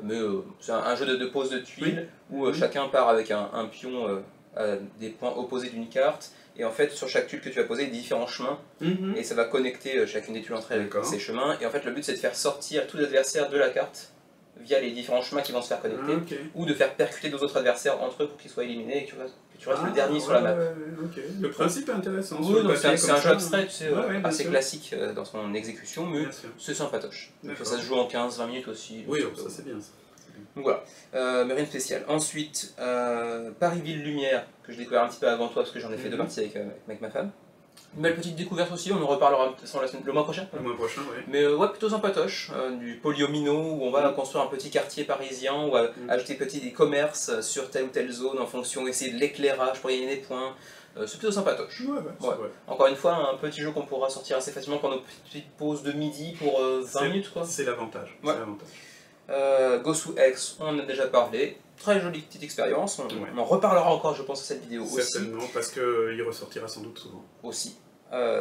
Mais c'est un jeu de pose de tuiles où Mhm. chacun part avec un pion à des points opposés d'une carte. Et en fait, sur chaque tuile que tu vas poser, il y a différents chemins, Mhm. et ça va connecter chacune des tuiles entre elles avec D'accord. ces chemins. Et en fait, le but c'est de faire sortir tous les adversaires de la carte via les différents chemins qui vont se faire connecter, Ah, ok. ou de faire percuter d'autres adversaires entre eux pour qu'ils soient éliminés et que tu restes le dernier sur la map. Ok. Le principe est intéressant. Oui, sur le donc papier, c'est un comme jeu ça. abstrait, tu sais, Ouais, bien assez sûr. classique dans son exécution, mais Bien sûr. c'est sympatoche. Donc D'accord. ça se joue en 15-20 minutes aussi. Oui, donc, ça c'est bien ça. donc voilà, mais rien de spécial. Ensuite, Paris-Ville Lumière, que j'ai découvert un petit peu avant toi parce que j'en ai fait deux parties avec ma femme. Une belle petite découverte aussi, on en reparlera de toute façon le mois prochain. Le mois prochain, oui. Mais ouais, plutôt sympatoche, du polyomino où on va construire un petit quartier parisien, ou ajouter des commerces sur telle ou telle zone en fonction, essayer de l'éclairage pour gagner des points. C'est plutôt sympatoche. Ouais, c'est Ouais. vrai. Encore une fois, un petit jeu qu'on pourra sortir assez facilement pendant nos petites pauses de midi pour 20 minutes quoi. C'est l'avantage. Ouais. C'est l'avantage. Gosu X, on en a déjà parlé. Très jolie petite expérience. On en reparlera encore, je pense, à cette vidéo Certainement, parce qu'il ressortira sans doute souvent. aussi.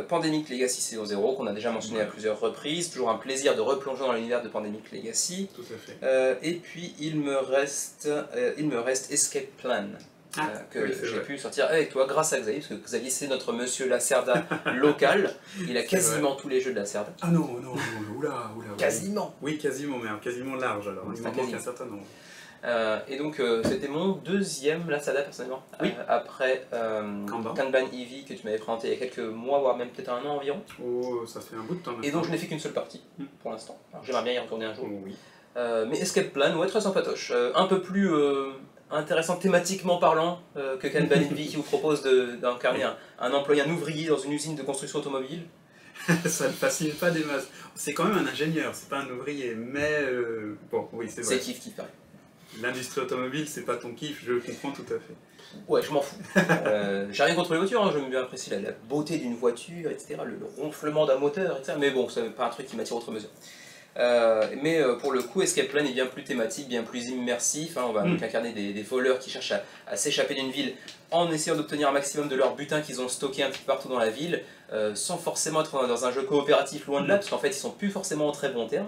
Pandemic Legacy Saison 0, qu'on a déjà mentionné à plusieurs reprises. Toujours un plaisir de replonger dans l'univers de Pandemic Legacy. Tout à fait. Et puis, il me reste Escape Plan. Que j'ai pu sortir avec toi grâce à Xavier, parce que Xavier c'est notre monsieur Lacerda local, il a quasiment tous les jeux de Lacerda. Ah non, oula. Quasiment. Oui, quasiment, mais quasiment large alors, il m'en manque un certain nombre. Et donc c'était mon deuxième Lacerda personnellement, après Kanban Eevee que tu m'avais présenté il y a quelques mois, voire même peut-être un an environ. Oh, ça fait un bout de temps maintenant. Et donc je n'ai fait qu'une seule partie pour l'instant, j'aimerais bien y retourner un jour. Oui. Mais Escape Plan, ouais, très sympatoche, un peu plus intéressant thématiquement parlant que Kanban Eevee qui vous propose d'incarner un employé, un ouvrier dans une usine de construction automobile. Ça ne fascine pas des masses. C'est quand même un ingénieur, c'est pas un ouvrier, mais bon, oui, c'est vrai. C'est kiff pareil. L'industrie automobile, c'est pas ton kiff, je le comprends tout à fait. Ouais, je m'en fous. J'ai rien contre les voitures, hein, j'aime bien apprécier la beauté d'une voiture, etc., le ronflement d'un moteur, etc. Mais bon, c'est pas un truc qui m'attire outre mesure. Mais pour le coup, Escape Plan est bien plus thématique, bien plus immersif. Hein, on va donc incarner des voleurs qui cherchent à s'échapper d'une ville en essayant d'obtenir un maximum de leur butin qu'ils ont stocké un petit peu partout dans la ville, sans forcément être dans un jeu coopératif loin de là, parce qu'en fait ils sont plus forcément en très bons termes.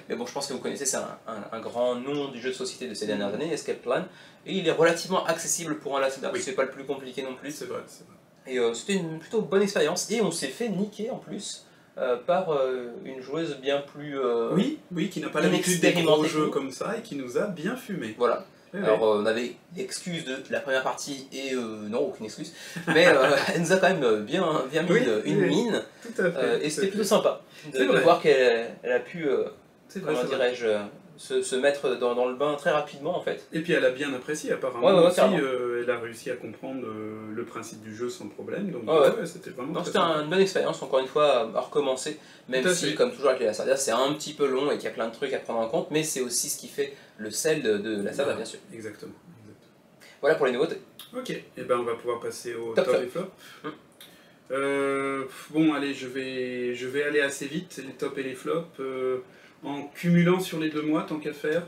Mais bon, je pense que vous connaissez, c'est un grand nom du jeu de société de ces dernières années, Escape Plan, et il est relativement accessible pour un Lacerda, c'est pas le plus compliqué non plus. C'est vrai. Et c'était une plutôt bonne expérience, et on s'est fait niquer en plus. Par une joueuse bien plus oui, qui n'a pas l'habitude des gros inexpérimentée jeux comme ça et qui nous a bien fumé. Voilà. Oui, Alors on avait l'excuse de la première partie et non, aucune excuse, mais elle nous a quand même bien mis une mine, tout à fait, et c'était plutôt sympa de vrai. voir qu'elle a pu, comment vrai. dirais-je, se mettre dans le bain très rapidement en fait. Et puis elle a bien apprécié apparemment aussi, elle a réussi à comprendre le principe du jeu sans problème, donc c'était vraiment c'était une bonne expérience, encore une fois, à recommencer, même si, comme toujours avec les Lacerda, c'est un petit peu long et qu'il y a plein de trucs à prendre en compte, mais c'est aussi ce qui fait le sel de Lacerda, bien sûr. Exactement. Voilà pour les nouveautés. Ok, et ben on va pouvoir passer au top et flop. Bon, allez, je vais aller assez vite, les tops et les flops, en cumulant sur les 2 mois, tant qu'à faire.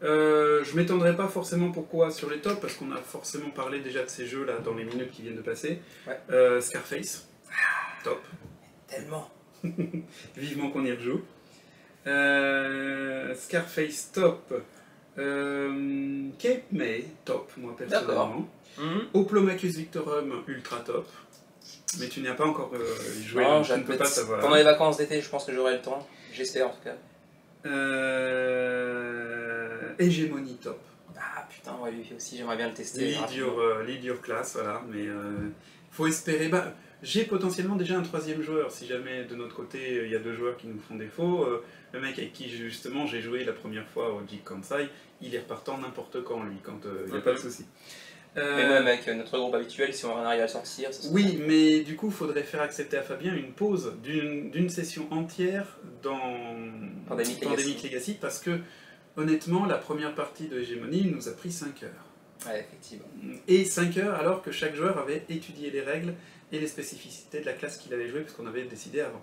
Je m'étendrai pas forcément pourquoi sur les tops, parce qu'on a forcément parlé déjà de ces jeux là dans les minutes qui viennent de passer. Scarface, top. Tellement. Vivement qu'on y rejoue. Scarface, top. Cape May, top, moi personnellement. Oplomachus Victorum, ultra top. Mais tu n'y as pas encore joué, Non, donc tu ne peux pas savoir. Pendant les vacances d'été, je pense que j'aurai le temps. J'espère en tout cas. Hégémonie top. Ah putain, ouais, lui aussi, j'aimerais bien le tester. Lead your class, voilà, mais faut espérer. Bah, j'ai potentiellement déjà un troisième joueur, si jamais de notre côté il y a deux joueurs qui nous font défaut. Le mec avec qui justement j'ai joué la première fois au Jig Kansai, il est repartant n'importe quand lui, quand il n'y a pas de souci. Mais même avec notre groupe habituel, si on arrive à le sortir, ça serait... Oui, mais du coup, il faudrait faire accepter à Fabien une pause d'une session entière dans Pandemic Legacy, parce que, honnêtement, la première partie de Hégémonie nous a pris 5 heures. Ouais, effectivement. Et 5 heures alors que chaque joueur avait étudié les règles et les spécificités de la classe qu'il avait jouée, puisqu'on avait décidé avant.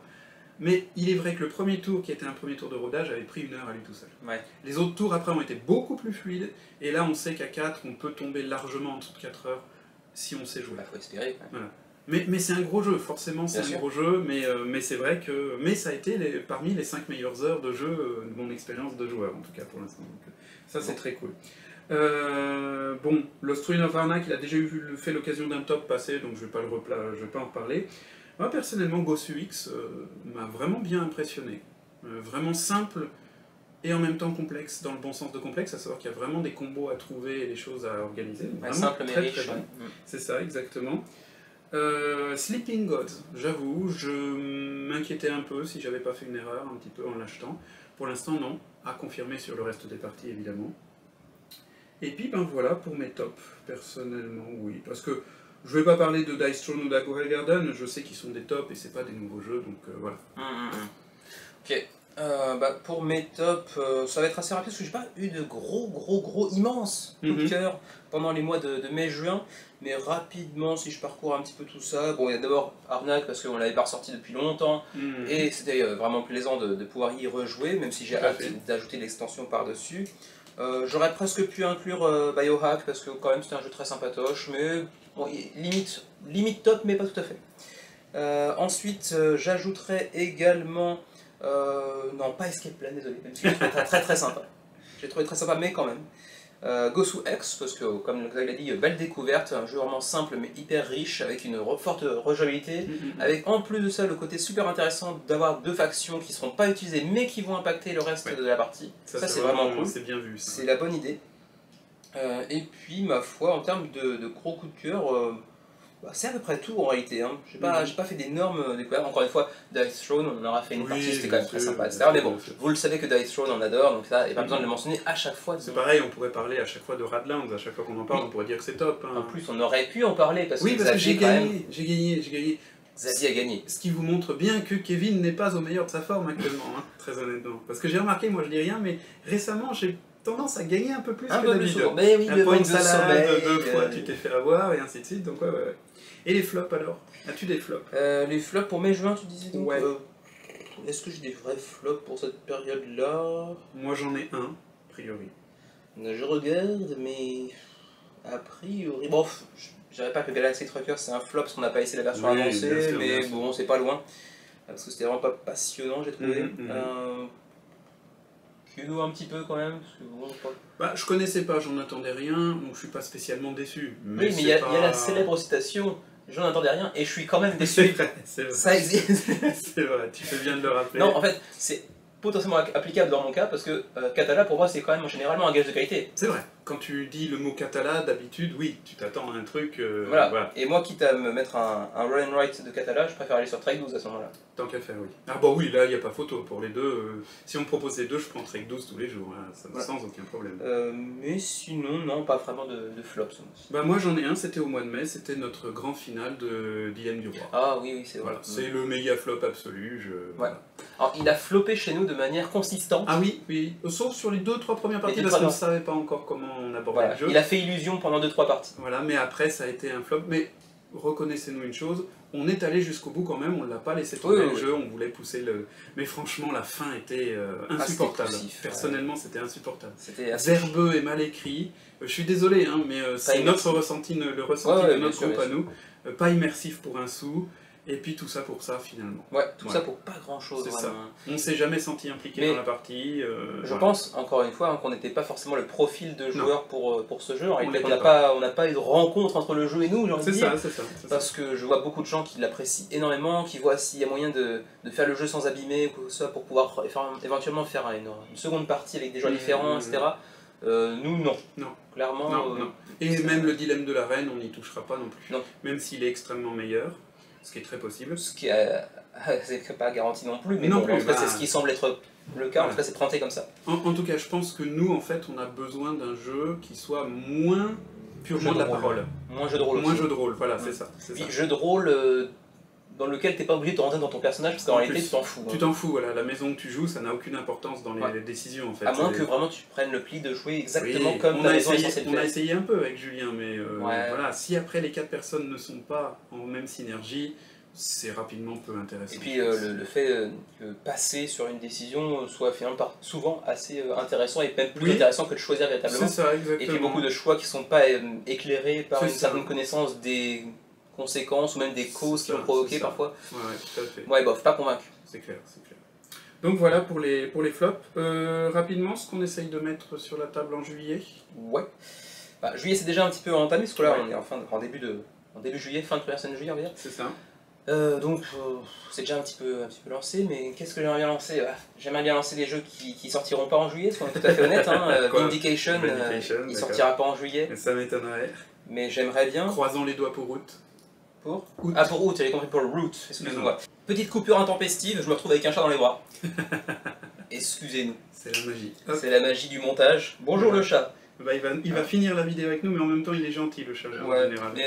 Mais il est vrai que le premier tour, qui était un premier tour de rodage, avait pris 1 heure à lui tout seul. Ouais. Les autres tours après ont été beaucoup plus fluides, et là on sait qu'à 4, on peut tomber largement en dessous de 4 heures si on sait jouer. Bah, faut espérer. Ouais. Voilà. Mais c'est un gros jeu, forcément c'est un gros jeu, mais c'est vrai que ça a été parmi les 5 meilleures heures de jeu de mon expérience de joueur, en tout cas pour l'instant. Donc, ça c'est très cool. Bon, Lost Ruin of Arnak, il a déjà fait l'occasion d'un top passé, donc je ne vais pas en reparler. Moi personnellement, Gosu X m'a vraiment bien impressionné. Vraiment simple et en même temps complexe, dans le bon sens de complexe, à savoir qu'il y a vraiment des combos à trouver et des choses à organiser. Ouais, simple mais riche. Très bon. C'est ça, exactement. Sleeping Gods, j'avoue, je m'inquiétais un peu si j'avais pas fait une erreur un petit peu en l'achetant. Pour l'instant, non. À confirmer sur le reste des parties, évidemment. Et puis, ben voilà pour mes tops, personnellement, oui. Parce que je vais pas parler de Dice Throne ou d'Aquarel Garden, je sais qu'ils sont des tops et c'est pas des nouveaux jeux, donc voilà. Ok. Bah, pour mes tops, ça va être assez rapide parce que j'ai pas eu de gros, immense coup de cœur pendant les mois de mai-juin. Mais rapidement, si je parcours un petit peu tout ça, bon, il y a d'abord Arnak parce qu'on l'avait pas ressorti depuis longtemps et c'était vraiment plaisant de pouvoir y rejouer, même si j'ai hâte d'ajouter l'extension par-dessus. J'aurais presque pu inclure Biohack parce que quand même c'était un jeu très sympatoche, mais bon, limite top, mais pas tout à fait. Ensuite, j'ajouterais également. Non, pas Escape Plan, désolé, même si j'ai trouvé très sympa. J'ai trouvé très sympa, mais quand même. Gosu X, parce que, comme Xavier l'a dit, belle découverte, un jeu vraiment simple mais hyper riche, avec une forte rejouabilité, avec en plus de ça le côté super intéressant d'avoir deux factions qui ne seront pas utilisées mais qui vont impacter le reste de la partie. Ça c'est vraiment cool. C'est bien vu. C'est la bonne idée. Et puis, ma foi, en termes de gros coup de cœur, c'est à peu près tout en réalité. Hein. J'ai pas fait d'énormes découvertes. Encore une fois, Dice Throne, on aura fait une partie, c'était quand même très sympa, etc. Mais bon, vous le savez que Dice Throne on adore, donc là, il n'y a pas besoin de le mentionner à chaque fois. C'est pareil, on pourrait parler à chaque fois de Radlands, à chaque fois qu'on en parle, on pourrait dire que c'est top. Hein. En plus, on aurait pu en parler parce que j'ai gagné. Xavier a gagné. Ce qui vous montre bien que Kevin n'est pas au meilleur de sa forme actuellement, hein, très honnêtement. Parce que j'ai remarqué, moi je dis rien, mais récemment j'ai tendance à gagner un peu plus que d'habitude. Mais oui, un point de salade, deux fois tu t'es fait avoir, et ainsi de suite, donc ouais. Et les flops alors? As-tu des flops? Les flops pour mai-juin, tu disais donc? Ouais. Est-ce que j'ai des vrais flops pour cette période-là? Moi j'en ai un, a priori. Je regarde, mais a priori... Bon, je dirais pas que Galaxy Trucker c'est un flop parce qu'on n'a pas essayé la version avancée, mais bon, c'est pas loin. Parce que c'était vraiment pas passionnant, j'ai trouvé. Kuno un petit peu quand même, parce que bon, je connaissais pas, j'en attendais rien, donc je suis pas spécialement déçu. Mais oui, mais il y a la célèbre citation, j'en attendais rien et je suis quand même déçu. C'est vrai. Ça existe. C'est vrai, tu fais bien de le rappeler. Non, en fait, c'est potentiellement applicable dans mon cas parce que Catala pour moi c'est quand même généralement un gage de qualité. C'est vrai, quand tu dis le mot Catala d'habitude, oui, tu t'attends à un truc. Voilà. Et moi, quitte à me mettre un roll and write de Catala, je préfère aller sur Trek 12 à ce moment-là. Tant qu'à faire, oui. Ah bah oui, là il n'y a pas photo pour les deux. Si on me propose les deux, je prends Trek 12 tous les jours, hein, sans aucun problème. Mais sinon, non, pas vraiment de flops. Bah moi j'en ai un, c'était au mois de mai, c'était notre grand final de Dilemme du Roi. Ah oui, c'est vrai. Voilà, c'est le méga flop absolu. Voilà. Alors il a floppé chez nous de manière consistante. Ah oui, sauf sur les 2-3 premières parties parce qu'on ne savait pas encore comment on abordait le jeu. Il a fait illusion pendant 2-3 parties. Voilà, mais après ça a été un flop. Mais reconnaissez-nous une chose, on est allé jusqu'au bout quand même, on ne l'a pas laissé tomber le jeu, on voulait pousser le... Mais franchement, la fin était insupportable. Personnellement, c'était insupportable. C'était verbeux et mal écrit. Je suis désolé, hein, mais c'est notre ressenti, le ressenti de notre groupe à nous. Pas immersif pour un sou. Et puis tout ça pour ça finalement. Ouais, tout Voilà. ça pour pas grand chose. C'est ça. Vraiment. On s'est jamais senti impliqué Mais dans la partie. Je voilà. pense, encore une fois, hein, qu'on n'était pas forcément le profil de joueur pour ce jeu. En réalité, l'était on n'a pas eu de rencontre entre le jeu et nous, j'ai envie de C'est dire. ça, c'est ça. c'est ça. Parce que je vois beaucoup de gens qui l'apprécient énormément, qui voient s'il y a moyen de faire le jeu sans abîmer, ou quoi que ce soit, pour pouvoir éventuellement faire une seconde partie avec des joueurs différents, etc. Nous, non. Non. Clairement. Non. Et même le dilemme de la reine, on n'y touchera pas non plus. Non. Même s'il est extrêmement meilleur, ce qui est très possible. Ce qui est c'est pas garanti non plus, mais Non bon, plus, en tout cas, bah, c'est ce qui semble être le cas, en tout cas, c'est présenté comme ça. En tout cas, je pense que nous, en fait, on a besoin d'un jeu qui soit moins purement Jeu de la de rôle. parole. Moins jeu de rôle Moins aussi. jeu de rôle, voilà, c'est ça. Puis jeu de rôle dans lequel t'es pas obligé de te rentrer dans ton personnage, parce qu'en En réalité, plus, tu t'en fous. Tu hein. t'en fous, voilà, la maison que tu joues, ça n'a aucune importance dans les Ouais. décisions, en fait. À moins C'est- que vraiment tu prennes le pli de jouer exactement Oui, comme on ta a maison est essayé, censée le on a faire. essayé un peu avec Julien, mais Ouais. voilà, si après les 4 personnes ne sont pas en même synergie, c'est rapidement peu intéressant. Et puis le fait que passer sur une décision soit finalement souvent assez intéressant et même plus Oui. intéressant que de choisir véritablement. C'est ça, Et exactement. puis beaucoup de choix qui sont pas éclairés par C'est une ça. certaine connaissance des conséquences ou même des causes C'est qui ça, vont provoquer c'est ça. parfois. Ouais, tout à fait. Ouais, bof, pas convaincu. C'est clair, c'est clair. Donc voilà pour les flops. Rapidement, ce qu'on essaye de mettre sur la table en juillet. Ouais. Bah, juillet c'est déjà un petit peu entamé, parce que là Ouais. on est en début juillet, fin de première semaine de juillet on va dire. C'est ça. Donc c'est déjà un petit peu lancé, mais qu'est-ce que j'aimerais bien lancer? J'aimerais bien lancer des jeux qui sortiront pas en juillet, parce qu'on est tout à fait honnête. Hein. Quoi Vindication, Vindication, il d'accord. sortira pas en juillet, Et ça m'étonnerait. mais j'aimerais bien. Croisons les doigts pour août. Pour Août. Ah, pour août, j'avais compris pour le root, excusez-moi. Petite coupure intempestive, je me retrouve avec un chat dans les bras. Excusez-nous, C'est la magie. Hop. c'est la magie du montage. Bonjour le chat. Bah, il va finir la vidéo avec nous, mais en même temps, il est gentil, le chat, en Ouais, général. mais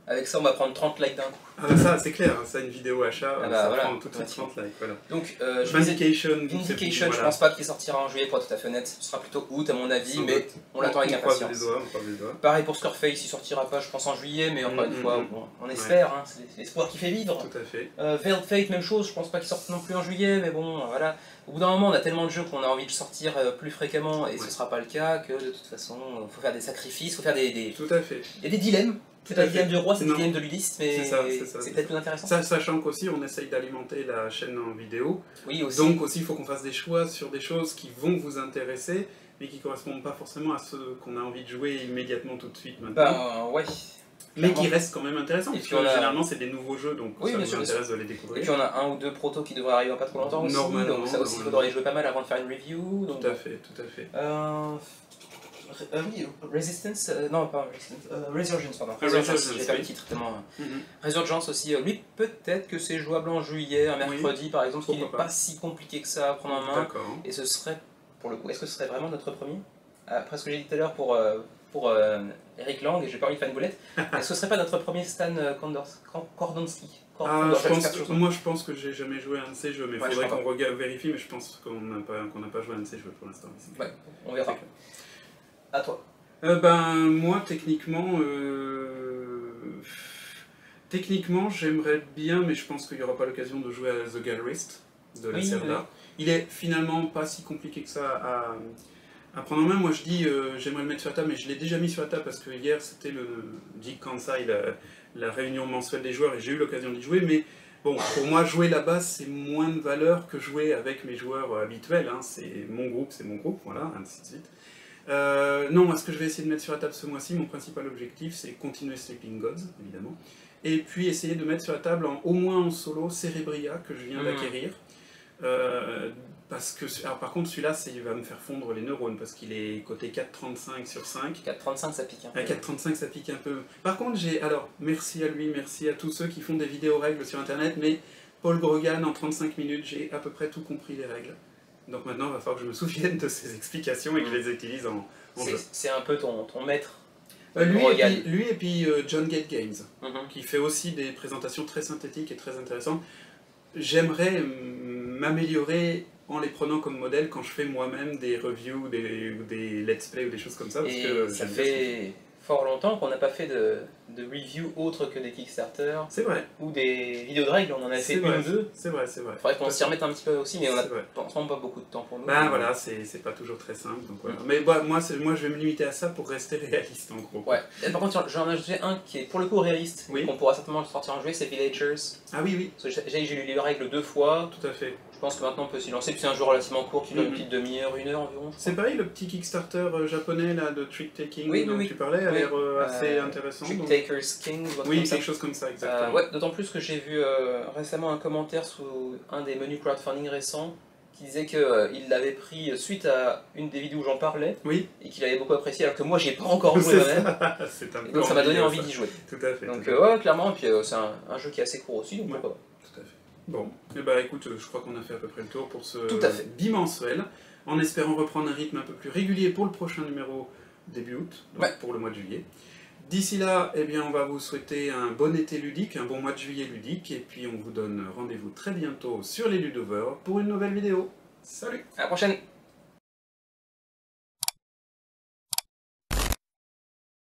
avec ça on va prendre 30 likes d'un coup. Ah bah ça, c'est clair, ça, une vidéo achat, Ah bah ça voilà, prend tout de suite pratiquement. 30 likes, voilà. Donc je disais Vindication, Vindication, je voilà. pense pas qu'il sortira en juillet pour être tout à fait honnête, ce sera plutôt août à mon avis, Sans mais doute. on l'attend avec On croise impatience. les doigts, on croise les doigts. Pareil pour Scarface, il sortira pas je pense en juillet, mais encore une fois, Mhm. bon, on espère, hein, c'est l'espoir qui fait vivre. Tout à fait. Veiled Fate, même chose, je pense pas qu'il sorte non plus en juillet, mais bon, voilà. Au bout d'un moment, on a tellement de jeux qu'on a envie de sortir plus fréquemment, et ce Ouais. sera pas le cas, que de toute façon, faut faire des sacrifices, faut faire des... Tout à fait. Il y a des dilemmes, c'est Tout pas à le dilemme fait. du roi, c'est le Non. dilemme de l'Ulysse, mais C'est ça, c'est ça, c'est c'est peut-être ça. plus intéressant. Ça, sachant qu'aussi, on essaye d'alimenter la chaîne en vidéo. Oui, aussi. Donc aussi, il faut qu'on fasse des choix sur des choses qui vont vous intéresser, mais qui ne correspondent pas forcément à ce qu'on a envie de jouer immédiatement tout de suite maintenant. Ben, ouais. mais qui clairement. restent quand même intéressants, Et parce puis que on a- généralement c'est des nouveaux jeux, donc Oui, ça bien nous sûr, bien intéresse de les Et découvrir. puis on a un ou deux protos qui devraient arriver en pas trop longtemps aussi, Normalement, donc ça aussi il normalement. faudra y jouer pas mal avant de faire une review. Donc... Tout à fait, tout à fait. Oui, Resistance, non pas Resistance, Resurgence, pardon. Resurgence, J'ai pas oui. le titre tellement. Mhm. Resurgence aussi, lui peut-être que c'est jouable en juillet, un mercredi par exemple, ce qui n'est Pourquoi pas. pas si compliqué que ça à prendre en main. D'accord. Et ce serait, pour le coup, est-ce que ce serait vraiment notre premier? Après ce que j'ai dit tout à l'heure pour Eric Lang, et j'ai pas envie de faire une boulette, est-ce que ce serait pas notre premier Stan Kordonski? Moi je pense que j'ai jamais joué à un de ces jeux, mais il Ouais, faudrait je crois qu'on vérifie, mais je pense qu'on n'a pas joué à un de ces jeux pour l'instant. Ouais, on verra. À toi. Moi techniquement j'aimerais bien, mais je pense qu'il n'y aura pas l'occasion de jouer à The Gallerist de la Oui, Cerda. oui. Il est finalement pas si compliqué que ça à prendre en main. Moi je dis j'aimerais le mettre sur la table, mais je l'ai déjà mis sur la table parce que hier c'était le Geek Kansai, la réunion mensuelle des joueurs, et j'ai eu l'occasion d'y jouer, mais bon, pour moi jouer là-bas c'est moins de valeur que jouer avec mes joueurs habituels, hein. C'est mon groupe, voilà, ainsi de suite. Non, moi ce que je vais essayer de mettre sur la table ce mois-ci, mon principal objectif c'est continuer Sleeping Gods, évidemment, et puis essayer de mettre sur la table, au moins en solo, Cerebria, que je viens d'acquérir. Parce que, alors par contre celui-là il va me faire fondre les neurones, parce qu'il est côté 4,35 sur 5. 4,35 ça pique un peu. À 4,35 ça pique un peu. Par contre alors merci à lui, merci à tous ceux qui font des vidéos règles sur internet, mais Paul Grogan en 35 minutes, j'ai à peu près tout compris les règles. Donc maintenant il va falloir que je me souvienne de ses explications et que je les utilise en jeu. C'est un peu ton maître. Lui et puis John Gate Games, Mhm. qui fait aussi des présentations très synthétiques et très intéressantes. J'aimerais m'améliorer en les prenant comme modèle quand je fais moi-même des reviews, des let's play ou des choses comme ça. Parce Et que ça j'aime bien ce qu'il fait fort longtemps qu'on n'a pas fait de review autre que des Kickstarter C'est vrai. ou des vidéos de règles, on en a fait une ou deux. C'est vrai, c'est vrai. Faudrait qu'on s'y remette un petit peu aussi, mais on a C'est vrai. vraiment pas beaucoup de temps pour nous. Ben voilà, c'est pas toujours très simple, donc voilà. Mais bah, moi je vais me limiter à ça pour rester réaliste en gros. Ouais. Et par contre, j'en ai ajouté un qui est pour le coup réaliste, Oui. qu'on pourra certainement sortir en jeu, c'est Villagers. Ah oui, oui, Parce que j'ai lu les règles 2 fois, tout à fait. je pense que maintenant on peut s'y lancer, puis c'est un jeu relativement court qui dure une petite demi-heure, 1 heure environ. C'est pareil, le petit Kickstarter japonais là, de trick taking Oui, dont oui, tu parlais a oui. l'air assez intéressant. Trick donc- Taker's King, ou Oui, comme ça. quelque chose comme ça, exactement. Ouais, d'autant plus que j'ai vu récemment un commentaire sous un des menus crowdfunding récents qui disait qu'il l'avait pris suite à une des vidéos où j'en parlais Oui, et qu'il avait beaucoup apprécié alors que moi j'ai pas encore joué c'est moi-même. ça. C'est un Et peu donc ça m'a donné ennuyeux, envie ça. d'y jouer. Tout à fait. Donc tout à fait. ouais, clairement, et puis c'est un jeu qui est assez court aussi, donc Ouais. pourquoi pas. Tout à fait. Bon, et bah écoute, je crois qu'on a fait à peu près le tour pour ce Tout à fait. bimensuel, en espérant reprendre un rythme un peu plus régulier pour le prochain numéro début août, donc Ouais. pour le mois de juillet. D'ici là, eh bien, on va vous souhaiter un bon été ludique, un bon mois de juillet ludique, et puis on vous donne rendez-vous très bientôt sur les Ludovers pour une nouvelle vidéo. Salut! À la prochaine!